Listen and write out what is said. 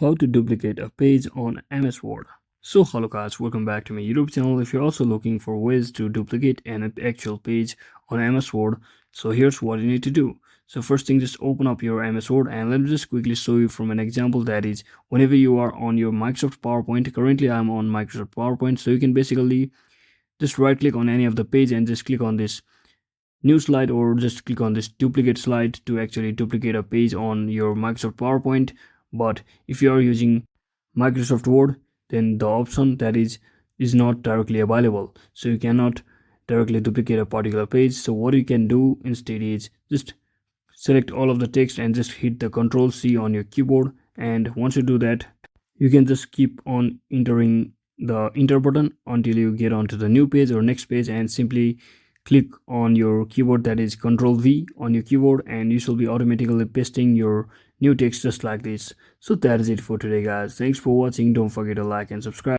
How to duplicate a page on MS Word. So hello guys, welcome back to my YouTube channel. If you're also looking for ways to duplicate an actual page on MS Word, so here's what you need to do. So first thing, just open up your MS Word and let me just quickly show you from an example. That is, whenever you are on your Microsoft PowerPoint, currently I'm on Microsoft PowerPoint, so you can basically just right click on any of the page and just click on this new slide, or just click on this duplicate slide to actually duplicate a page on your Microsoft PowerPoint. But if you are using Microsoft Word, then the option that is not directly available, so you cannot directly duplicate a particular page. So what you can do instead is just select all of the text and just hit the Control C on your keyboard. And once you do that, you can just keep on entering the enter button until you get onto the new page or next page, and simply click on your keyboard, that is Control V on your keyboard, and you shall be automatically pasting your new text just like this. So that is it for today guys. Thanks for watching. Don't forget to like and subscribe.